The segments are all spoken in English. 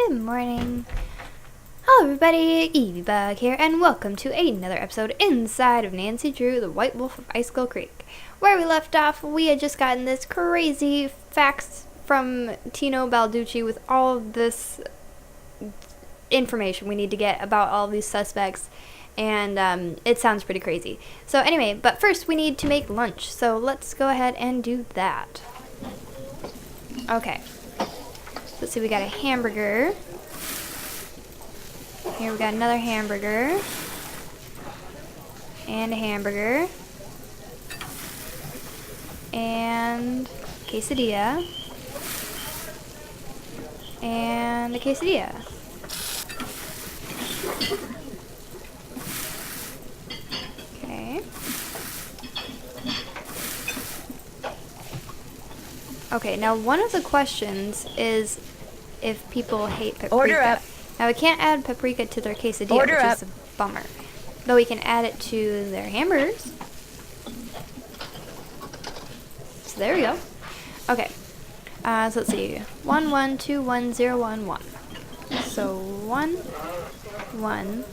Good morning. Hello everybody, EvyBugg here, and welcome to another episode inside of Nancy Drew, the White Wolf of Icicle Creek. Where we left off, we had just gotten this crazy facts from Tino Balducci with all of this information we need to get about all these suspects, and it sounds pretty crazy. So anyway, but first we need to make lunch, so let's go ahead and do that. Okay. Let's see, we got a hamburger. Here we got another hamburger. And a hamburger. And quesadilla. And a quesadilla. Okay. Okay, now one of the questions is if people hate paprika. Order up. Now we can't add paprika to their quesadilla, Order which up. is a bummer. But we can add it to their hamburgers. So there we go. Okay. So let's see. 11210111. So 1 1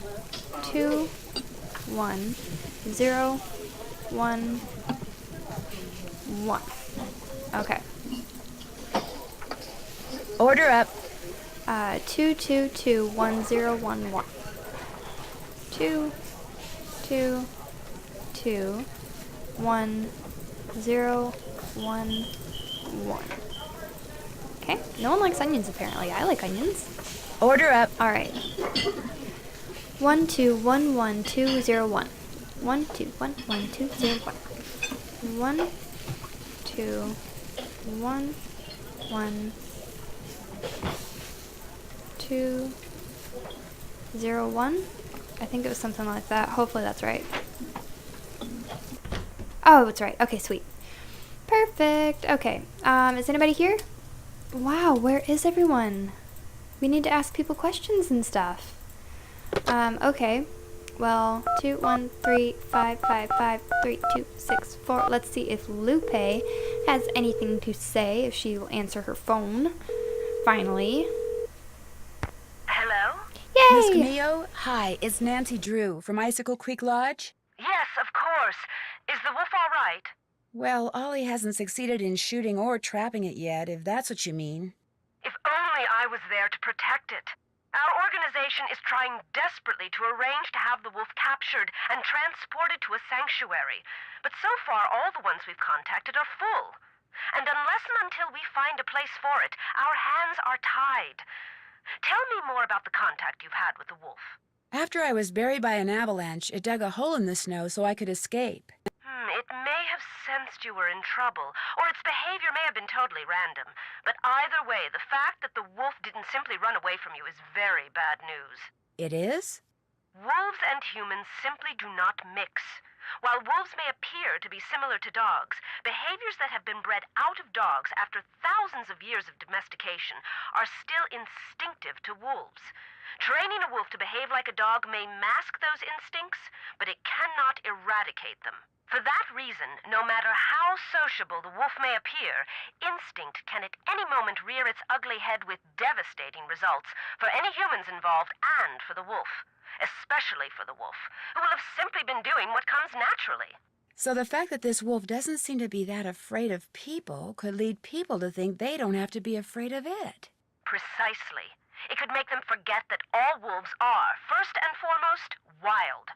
2 1 0 1 1. Okay. Order up. 2221011. 2 2 2 1 0 1 1. Okay. No one likes onions apparently. I like onions. Order up. All right. 1211201. 1211201. 1 2 1 1 2 0 1. I think it was something like that. Hopefully that's right. Oh, it's right. Okay, sweet. Perfect. Okay. Is anybody here? Wow, where is everyone? We need to ask people questions and stuff. Okay. Well, 2 1 3 5 5 5 3 2 6 4. Let's see if Lupe has anything to say, if she will answer her phone. Finally. Hello? Miss Yay! Camillo, hi, it's Nancy Drew from Icicle Creek Lodge. Yes, of course. Is the wolf all right? Well, Ollie hasn't succeeded in shooting or trapping it yet, if that's what you mean. If only I was there to protect it. Our organization is trying desperately to arrange to have the wolf captured and transported to a sanctuary. But so far, all the ones we've contacted are full. And unless and until we find a place for it, our hands are tied. Tell me more about the contact you've had with the wolf. After I was buried by an avalanche, it dug a hole in the snow so I could escape. It may have sensed you were in trouble, or its behavior may have been totally random. But either way, the fact that the wolf didn't simply run away from you is very bad news. It is? Wolves and humans simply do not mix. While wolves may appear to be similar to dogs, behaviors that have been bred out of dogs after thousands of years of domestication are still instinctive to wolves. Training a wolf to behave like a dog may mask those instincts, but it cannot eradicate them. For that reason, no matter how sociable the wolf may appear, instinct can at any moment rear its ugly head with devastating results for any humans involved and for the wolf. Especially for the wolf, who will have simply been doing what comes naturally. So the fact that this wolf doesn't seem to be that afraid of people could lead people to think they don't have to be afraid of it. Precisely. It could make them forget that all wolves are, first and foremost, wild.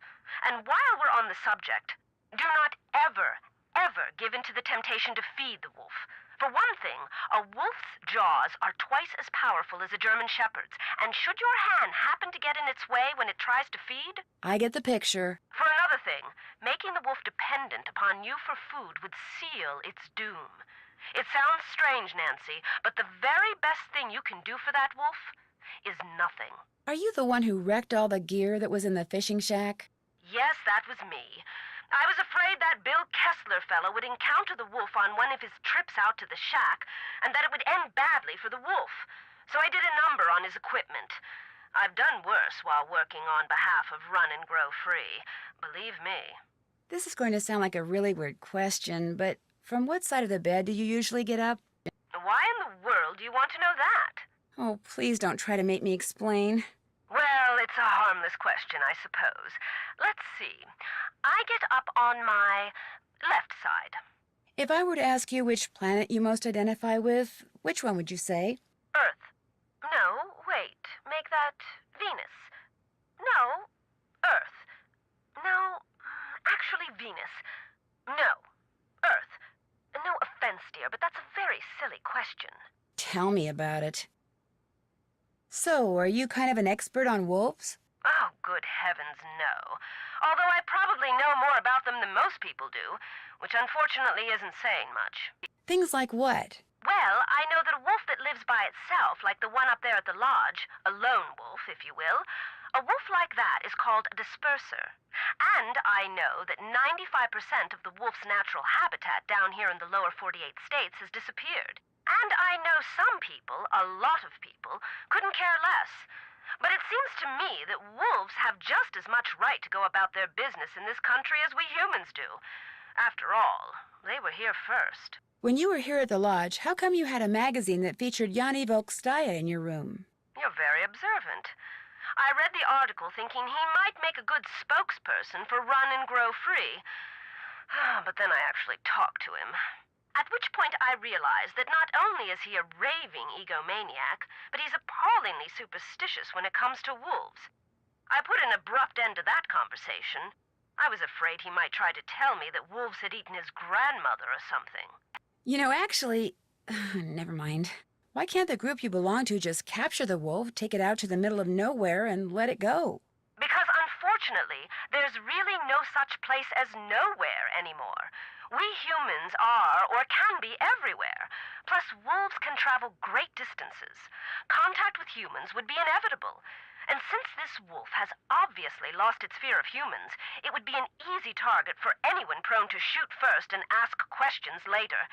And while we're on the subject, do not ever, ever give in to the temptation to feed the wolf. For one thing, a wolf's jaws are twice as powerful as a German shepherd's, and should your hand happen to get in its way when it tries to feed? I get the picture. For another thing, making the wolf dependent upon you for food would seal its doom. It sounds strange, Nancy, but the very best thing you can do for that wolf is nothing. Are you the one who wrecked all the gear that was in the fishing shack? Yes, that was me. I was afraid that Bill Kessler fellow would encounter the wolf on one of his trips out to the shack, and that it would end badly for the wolf. So I did a number on his equipment. I've done worse while working on behalf of Run and Grow Free. Believe me. This is going to sound like a really weird question, but from what side of the bed do you usually get up? Why in the world do you want to know that? Oh, please don't try to make me explain. Well, it's a harmless question, I suppose. Let's see. I get up on my left side. If I were to ask you which planet you most identify with, which one would you say? Earth. No, wait. Make that Venus. No, Earth. No, actually Venus. No, Earth. No offense, dear, but that's a very silly question. Tell me about it. So, are you kind of an expert on wolves? Oh, good heavens, no. Although I probably know more about them than most people do, which unfortunately isn't saying much. Things like what? Well, I know that a wolf that lives by itself, like the one up there at the lodge, a lone wolf, if you will, a wolf like that is called a disperser. And I know that 95% of the wolf's natural habitat down here in the lower 48 states has disappeared. And I know some people, a lot of people, couldn't care less. But it seems to me that wolves have just as much right to go about their business in this country as we humans do. After all, they were here first. When you were here at the lodge, how come you had a magazine that featured EvyBugg in your room? You're very observant. I read the article thinking he might make a good spokesperson for Run and Grow Free. But then I actually talked to him. At which point I realized that not only is he a raving egomaniac, but he's appallingly superstitious when it comes to wolves. I put an abrupt end to that conversation. I was afraid he might try to tell me that wolves had eaten his grandmother or something. You know, actually, never mind. Why can't the group you belong to just capture the wolf, take it out to the middle of nowhere, and let it go? Because unfortunately, there's really no such place as nowhere anymore. We humans are, or can be, everywhere. Plus, wolves can travel great distances. Contact with humans would be inevitable. And since this wolf has obviously lost its fear of humans, it would be an easy target for anyone prone to shoot first and ask questions later.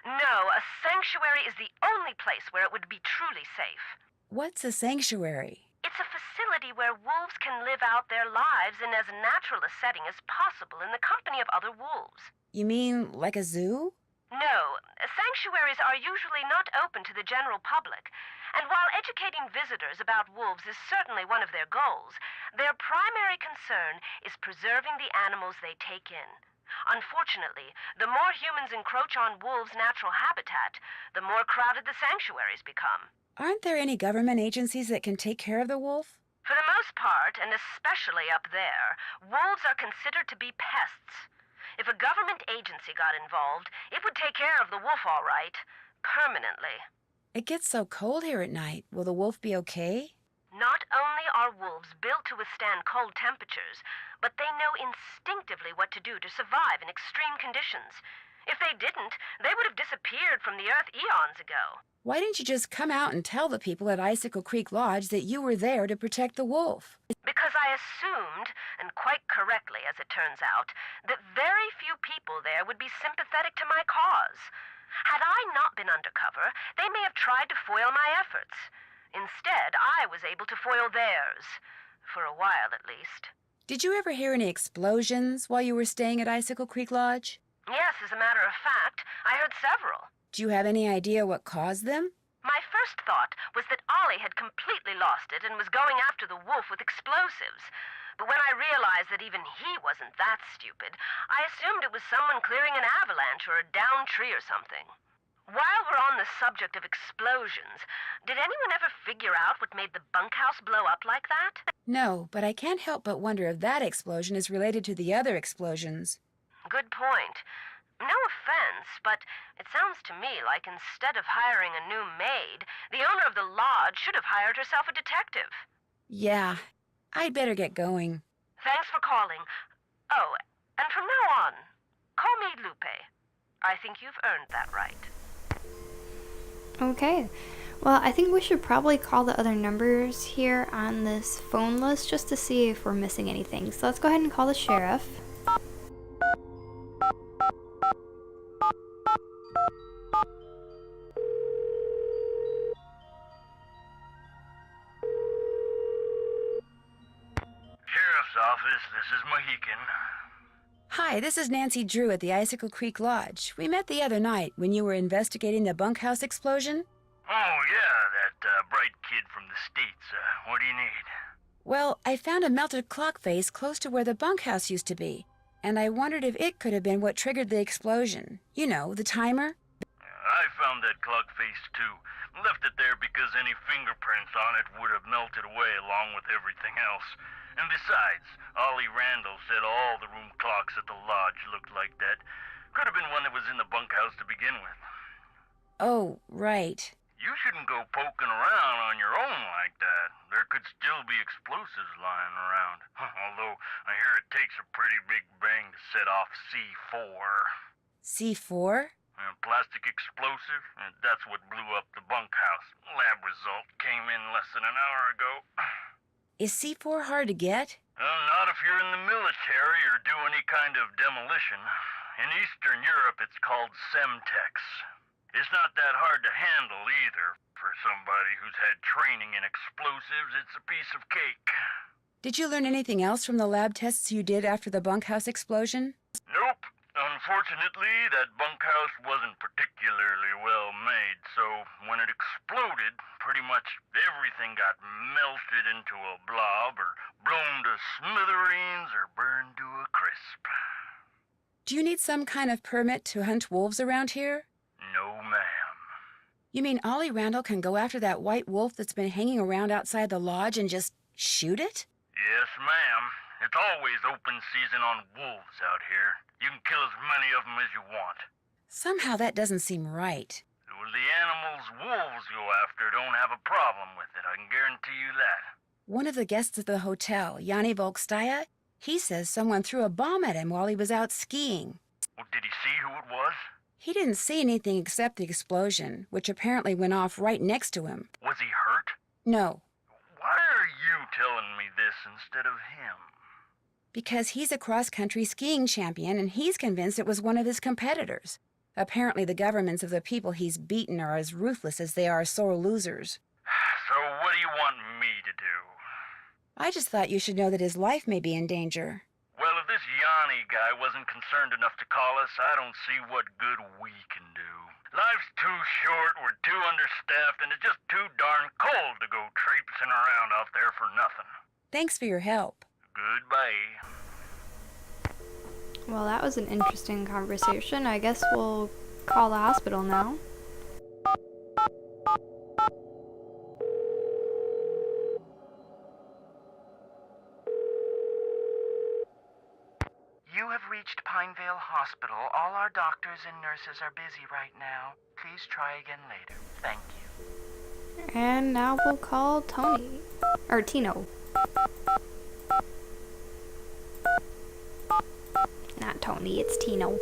No, a sanctuary is the only place where it would be truly safe. What's a sanctuary? It's a facility where wolves can live out their lives in as natural a setting as possible in the company of other wolves. You mean like a zoo? No, sanctuaries are usually not open to the general public, and while educating visitors about wolves is certainly one of their goals, their primary concern is preserving the animals they take in. Unfortunately, the more humans encroach on wolves' natural habitat, the more crowded the sanctuaries become. Aren't there any government agencies that can take care of the wolf? For the most part, and especially up there, wolves are considered to be pests. If a government agency got involved, it would take care of the wolf all right, permanently. It gets so cold here at night. Will the wolf be okay? Not only are wolves built to withstand cold temperatures, but they know instinctively what to do to survive in extreme conditions. If they didn't, they would have disappeared from the earth eons ago. Why didn't you just come out and tell the people at Icicle Creek Lodge that you were there to protect the wolf? Because I assumed, and quite correctly as it turns out, that very few people there would be sympathetic to my cause. Had I not been undercover, they may have tried to foil my efforts. Instead, I was able to foil theirs. For a while, at least. Did you ever hear any explosions while you were staying at Icicle Creek Lodge? Yes, as a matter of fact, I heard several. Do you have any idea what caused them? My first thought was that Ollie had completely lost it and was going after the wolf with explosives. But when I realized that even he wasn't that stupid, I assumed it was someone clearing an avalanche or a downed tree or something. While we're on the subject of explosions, did anyone ever figure out what made the bunkhouse blow up like that? No, but I can't help but wonder if that explosion is related to the other explosions. Good point. No offense, but it sounds to me like instead of hiring a new maid, the owner of the lodge should have hired herself a detective. Yeah, I'd better get going. Thanks for calling. Oh, and from now on, call me Lupe. I think you've earned that right. Okay. Well, I think we should probably call the other numbers here on this phone list just to see if we're missing anything. So let's go ahead and call the sheriff. Sheriff's Office, this is Mohican. Hi, this is Nancy Drew at the Icicle Creek Lodge. We met the other night when you were investigating the bunkhouse explosion. Oh, yeah, that bright kid from the States. What do you need? Well, I found a melted clock face close to where the bunkhouse used to be, and I wondered if it could have been what triggered the explosion. You know, the timer? I found that clock face, too. Left it there because any fingerprints on it would have melted away along with everything else. And besides, Ollie Randall said all the room clocks at the lodge looked like that. Could have been one that was in the bunkhouse to begin with. Oh, right. You shouldn't go poking around on your own like that. There could still be explosives lying around. Although, I hear it takes a pretty big bang to set off C4. C4? A plastic explosive? That's what blew up the bunkhouse. Lab result came in less than an hour ago. Is C4 hard to get? Not if you're in the military or do any kind of demolition. In Eastern Europe, it's called Semtex. It's not that hard to handle either. For somebody who's had training in explosives, it's a piece of cake. Did you learn anything else from the lab tests you did after the bunkhouse explosion? Nope. Unfortunately, that bunkhouse wasn't particularly well made, so when it exploded, pretty much everything got melted into a blob or blown to smithereens or burned to a crisp. Do you need some kind of permit to hunt wolves around here? No, ma'am. You mean Ollie Randall can go after that white wolf that's been hanging around outside the lodge and just shoot it? Yes, ma'am. It's always open season on wolves out here. You can kill as many of them as you want. Somehow that doesn't seem right. Well, the animals wolves go after don't have a problem with it, I can guarantee you that. One of the guests at the hotel, Yanni Volkstaya, he says someone threw a bomb at him while he was out skiing. Well, did he see who it was? He didn't see anything except the explosion, which apparently went off right next to him. Was he hurt? No, Why are you telling me this instead of him? because he's a cross-country skiing champion and he's convinced it was one of his competitors. Apparently the governments of the people he's beaten are as ruthless as they are sore losers. So what do you want me to do? I just thought you should know that his life may be in danger. Well, if this Yanni guy wasn't concerned enough to call us, I don't see what good we can do. Life's too short, we're too understaffed, and it's just too darn cold to go traipsing around out there for nothing. Thanks for your help. Goodbye. Well, that was an interesting conversation. I guess we'll call the hospital now. You have reached Pinevale Hospital. All our doctors and nurses are busy right now. Please try again later. Thank you. And now we'll call Tony. Or Tino. Not Tony, it's Tino.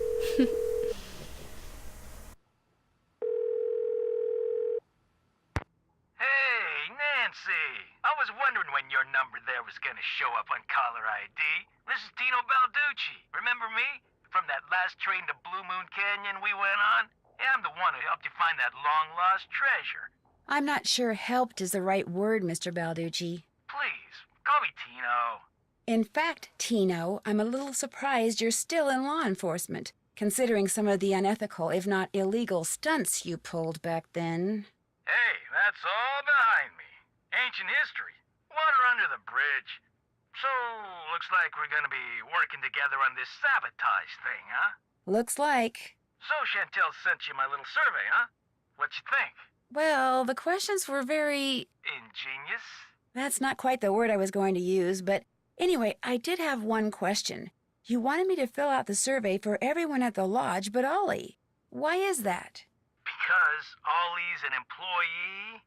Hey, Nancy. I was wondering when your number there was going to show up on caller ID. This is Tino Balducci. Remember me? From that last train to Blue Moon Canyon we went on? Yeah, I'm the one who helped you find that long-lost treasure. I'm not sure helped is the right word, Mr. Balducci. Please, call me Tino. In fact, Tino, I'm a little surprised you're still in law enforcement, considering some of the unethical, if not illegal, stunts you pulled back then. Hey, that's all behind me. Ancient history. Water under the bridge. So, looks like we're gonna be working together on this sabotage thing, huh? Looks like. So Chantel sent you my little survey, huh? What you think? Well, the questions were very... Ingenious? That's not quite the word I was going to use, but anyway, I did have one question. You wanted me to fill out the survey for everyone at the lodge but Ollie. Why is that? Because Ollie's an employee?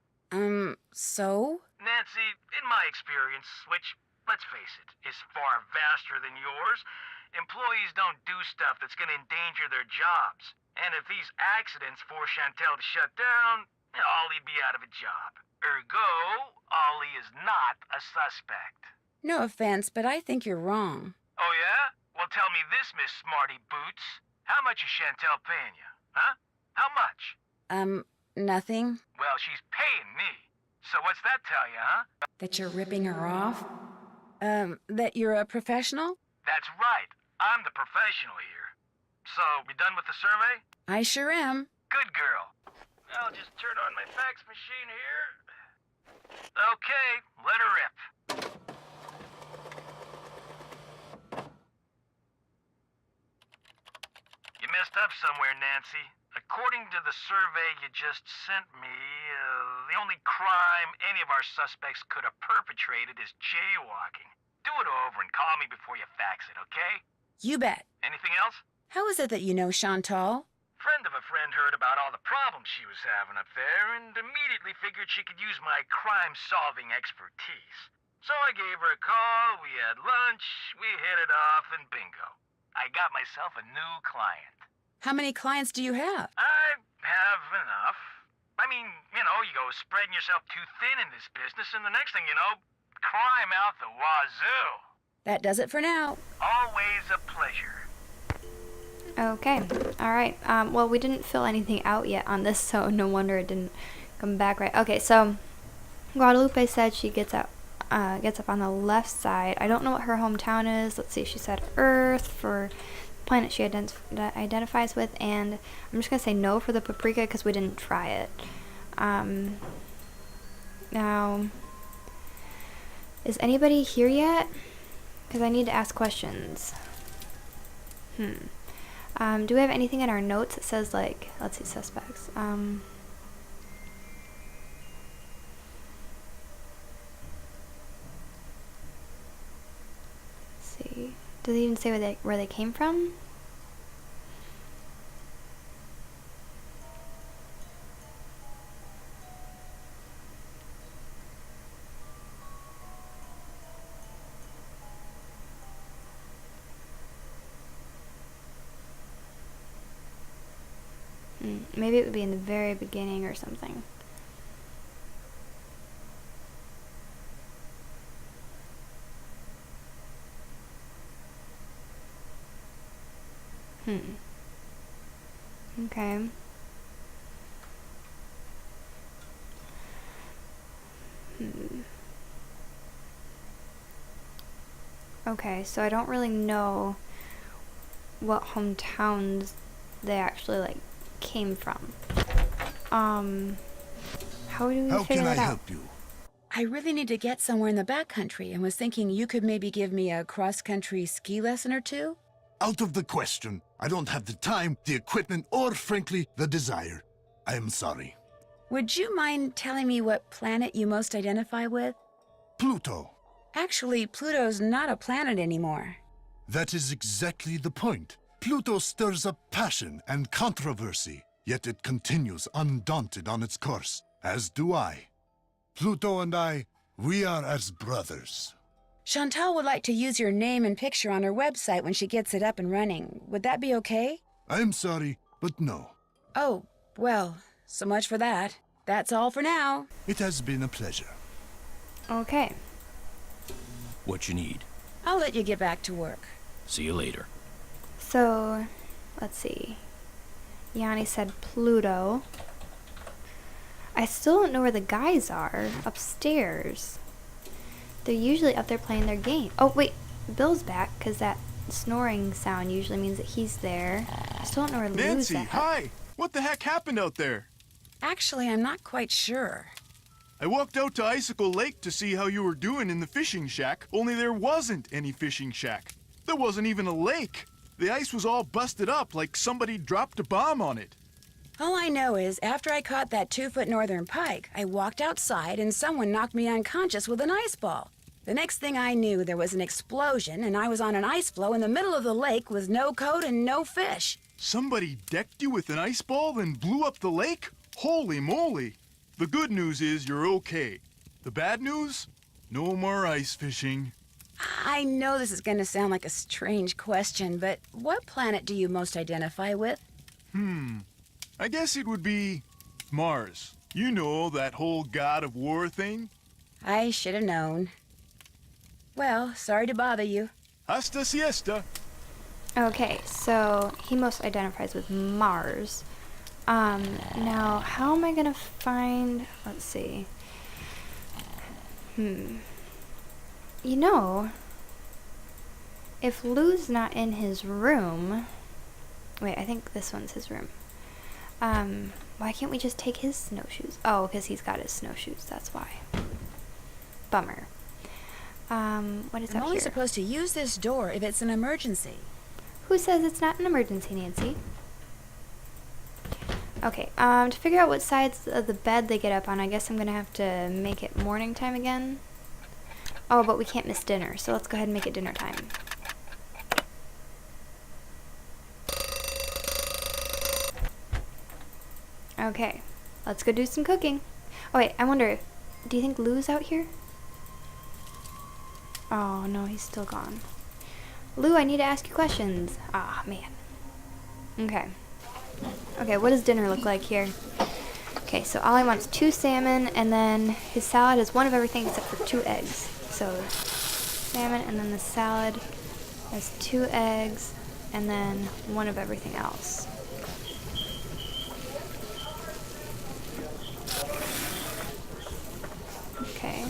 So? Nancy, in my experience, which, let's face it, is far vaster than yours, employees don't do stuff that's gonna endanger their jobs. And if these accidents force Chantel to shut down, Ollie'd be out of a job. Ergo, Ollie is not a suspect. No offense, but I think you're wrong. Oh, yeah? Well, tell me this, Miss Smarty Boots. How much is Chantel paying you? Huh? How much? Nothing. Well, she's paying me. So what's that tell you, huh? That you're ripping her off? That you're a professional? That's right. I'm the professional here. So, we done with the survey? I sure am. Good girl. I'll just turn on my fax machine here. Okay, let her rip. You messed up somewhere, Nancy. According to the survey you just sent me, the only crime any of our suspects could have perpetrated is jaywalking. Do it over and call me before you fax it, okay? You bet. Anything else? How is it that you know Chantal? Friend of a friend heard about all the problems she was having up there and immediately figured she could use my crime-solving expertise. So I gave her a call, we had lunch, we hit it off, and bingo. I got myself a new client. How many clients do you have? I have enough. I mean, you know, you go spreading yourself too thin in this business, and the next thing you know, crime out the wazoo. That does it for now. Always a pleasure. Okay, alright. Well, we didn't fill anything out yet on this, so no wonder it didn't come back right. Okay, so Guadalupe said she gets up on the left side. I don't know what her hometown is. Let's see, she said Earth for planet she identifies with, and I'm just gonna say no for the paprika because we didn't try it. Now, is anybody here yet? Because I need to ask questions. Do we have anything in our notes that says, like, let's see, suspects. Let's see. Do they even say where they came from? Maybe it would be in the very beginning or something. Okay. Okay, so I don't really know what hometowns they actually, like, came from. How do we figure that out? Help you? I really need to get somewhere in the backcountry and was thinking you could maybe give me a cross-country ski lesson or two? Out of the question. I don't have the time, the equipment, or frankly, the desire. I am sorry. Would you mind telling me what planet you most identify with? Pluto. Actually, Pluto's not a planet anymore. That is exactly the point. Pluto stirs up passion and controversy, yet it continues undaunted on its course, as do I. Pluto and I, we are as brothers. Chantal would like to use your name and picture on her website when she gets it up and running. Would that be okay? I'm sorry, but no. Oh, well, so much for that. That's all for now. It has been a pleasure. Okay. What you need. I'll let you get back to work. See you later. So, let's see. Yanni said Pluto. I still don't know where the guys are. Upstairs. They're usually up there playing their game. Oh, wait. Bill's back, because that snoring sound usually means that he's there. I still don't know where Lou's Nancy, at. hi! What the heck happened out there? Actually, I'm not quite sure. I walked out to Icicle Lake to see how you were doing in the fishing shack, only there wasn't any fishing shack. There wasn't even a lake. The ice was all busted up like somebody dropped a bomb on it. All I know is after I caught that 2-foot northern pike, I walked outside and someone knocked me unconscious with an ice ball. The next thing I knew, there was an explosion and I was on an ice floe in the middle of the lake with no coat and no fish. Somebody decked you with an ice ball and blew up the lake? Holy moly! The good news is you're okay. The bad news? No more ice fishing. I know this is going to sound like a strange question, but what planet do you most identify with? I guess it would be Mars. You know, that whole god of war thing? I should have known. Well, sorry to bother you. Hasta siesta. Okay, so he most identifies with Mars. Now, how am I gonna find... Let's see. You know, if Lou's not in his room... Wait, I think this one's his room. Why can't we just take his snowshoes? Oh, because he's got his snowshoes. That's why. Bummer. What is I'm up only here? supposed to use this door if it's an emergency. Who says it's not an emergency, Nancy? Okay, to figure out what sides of the bed they get up on, I guess I'm gonna have to make it morning time again. Oh, but we can't miss dinner, so let's go ahead and make it dinner time. Okay, let's go do some cooking. Oh wait, I wonder, do you think Lou's out here? Oh no, he's still gone. Lou, I need to ask you questions. Ah, man. Okay. Okay, what does dinner look like here? Okay, so Ollie wants 2 salmon, and then his salad is one of everything except for 2 eggs. So, salmon, and then the salad has 2 eggs, and then one of everything else. Okay.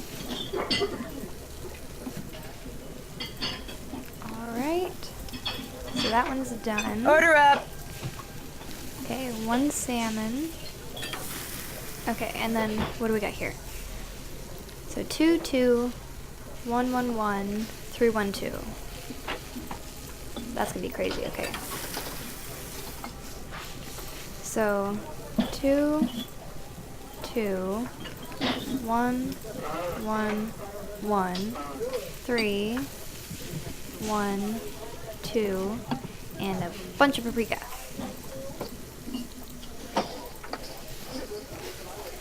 Alright. So that one's done. Order up! Okay, 1 salmon. Okay, and then what do we got here? So 2, 2, 1, 1, 1, 3, 1, 2. That's gonna be crazy, okay. So 2, 2, 1, 1, 1, 3, 1, 2, and a bunch of paprika.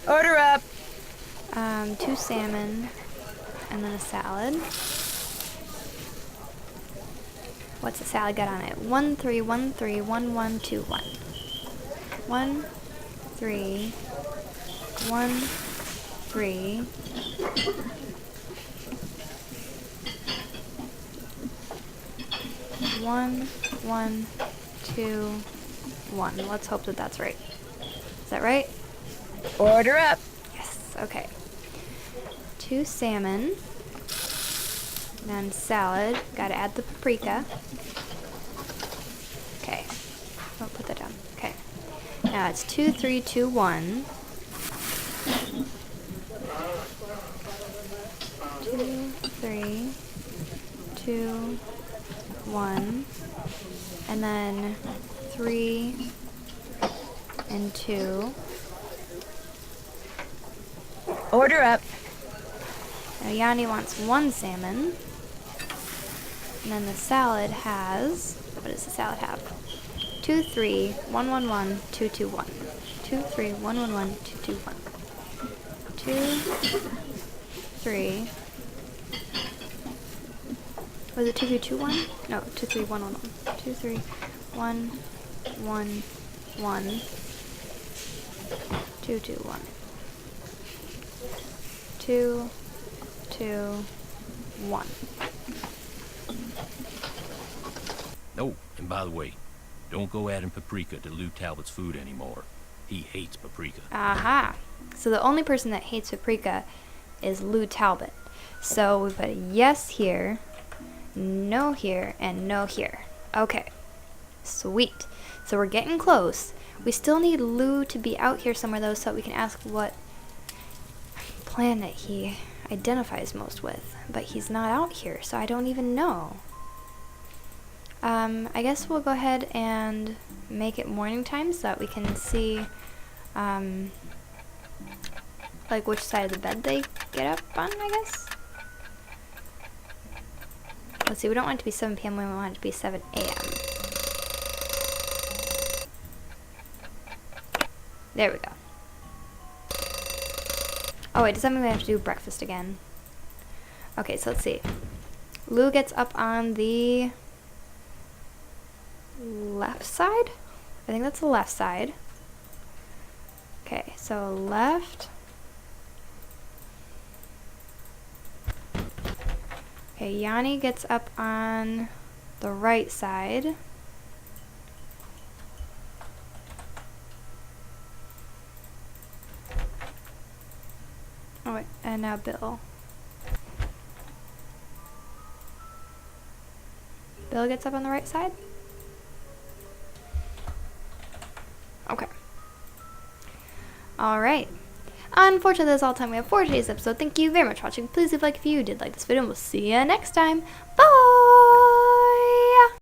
Order up! 2 salmon, and then a salad. What's the salad got on it? 1, 3, 1, 3, 1, 1, 2, 1. 1, 3, 1, 3. One, 1, 2, 1. Let's hope that that's right. Is that right? Order up! Yes, okay. 2 salmon. Then salad. Gotta add the paprika. Okay. Oh, put that down. Okay. Now it's 2, 3, 2, 1. 2, 3, 2, 1. And then 3 and 2. Order up! Now Yanni wants 1 salmon. And then the salad has, what does the salad have? 2, 3, 1, 1, 1, 2, 2, 1. 2, 3, 1, 1, 1, 2, 2, 1. 2, 3. Was it 2, 3, 2, 1? No, 2, 3, 1, 1, 1. 2, 3, 1, 1, 1. 2, 2, 1. 2, 2, 1. Oh, and by the way, don't go adding paprika to Lou Talbot's food anymore. He hates paprika. Aha! So the only person that hates paprika is Lou Talbot. So we put a yes here, no here, and no here. Okay. Sweet. So we're getting close. We still need Lou to be out here somewhere though, so that we can ask what planet he identifies most with. But he's not out here, so I don't even know. I guess we'll go ahead and make it morning time so that we can see like which side of the bed they get up on, I guess. Let's see, we don't want it to be 7 p.m. we want it to be 7 a.m. There we go. Oh wait, does that mean we have to do breakfast again? Okay, so let's see. Lou gets up on the left side? I think that's the left side. Okay, so left. Okay, Yanni gets up on the right side. Oh wait, and now Bill. Bill gets up on the right side? Okay. Alright. Unfortunately, that's all the time we have for today's episode. Thank you very much for watching. Please leave a like if you did like this video, and we'll see you next time. Bye!